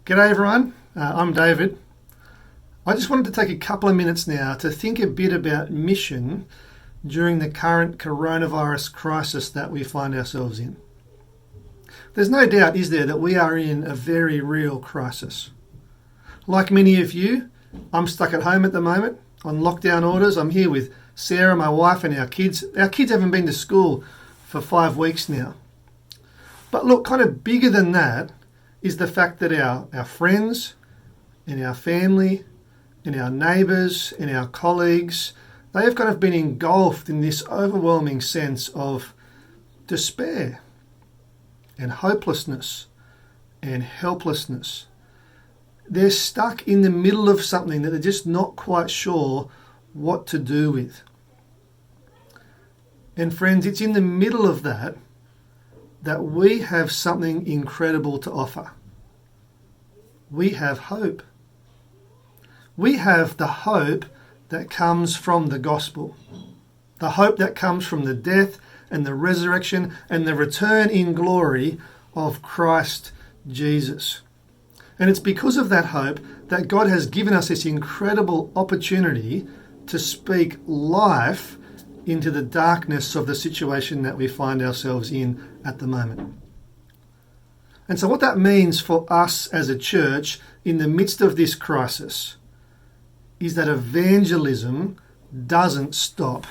G'day everyone, I'm David. I just wanted to take a couple of minutes now to think a bit about mission during the current coronavirus crisis that we find ourselves in. There's no doubt, is there, that we are in a very real crisis. Like many of you, I'm stuck at home at the moment on lockdown orders. I'm here with Sarah, my wife, and our kids. Our kids haven't been to school for 5 weeks now. But look, kind of bigger than that is the fact that our friends and our family and our neighbours and our colleagues, they have kind of been engulfed in this overwhelming sense of despair and hopelessness and helplessness. They're stuck in the middle of something that they're just not quite sure what to do with. And friends, it's in the middle of that we have something incredible to offer. We have hope. We have the hope that comes from the gospel. The hope that comes from the death and the resurrection and the return in glory of Christ Jesus. And it's because of that hope that God has given us this incredible opportunity to speak life into the darkness of the situation that we find ourselves in at the moment. And so what that means for us as a church in the midst of this crisis is that evangelism doesn't stop.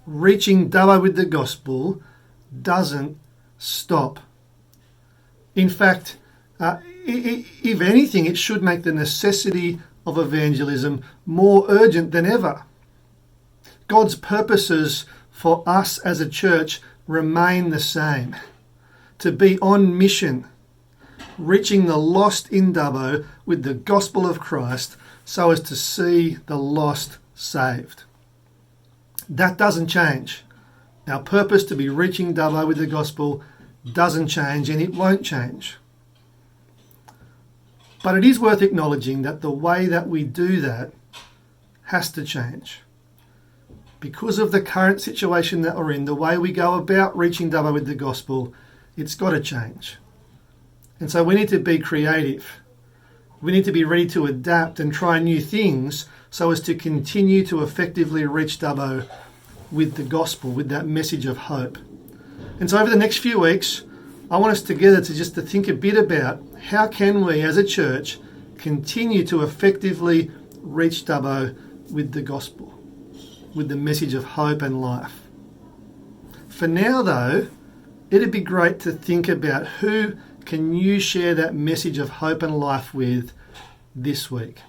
Reaching Dubbo with the gospel doesn't stop. In fact, if anything, it should make the necessity of evangelism more urgent than ever. God's purposes for us as a church remain the same. To be on mission, reaching the lost in Dubbo with the gospel of Christ so as to see the lost saved. That doesn't change. Our purpose to be reaching Dubbo with the gospel doesn't change, and it won't change. But it is worth acknowledging that the way that we do that has to change. Because of the current situation that we're in, the way we go about reaching Dubbo with the gospel, it's got to change. And so we need to be creative. We need to be ready to adapt and try new things so as to continue to effectively reach Dubbo with the gospel, with that message of hope. And so over the next few weeks, I want us together to think a bit about how can we as a church continue to effectively reach Dubbo with the gospel, with the message of hope and life. For now though, it'd be great to think about who can you share that message of hope and life with this week.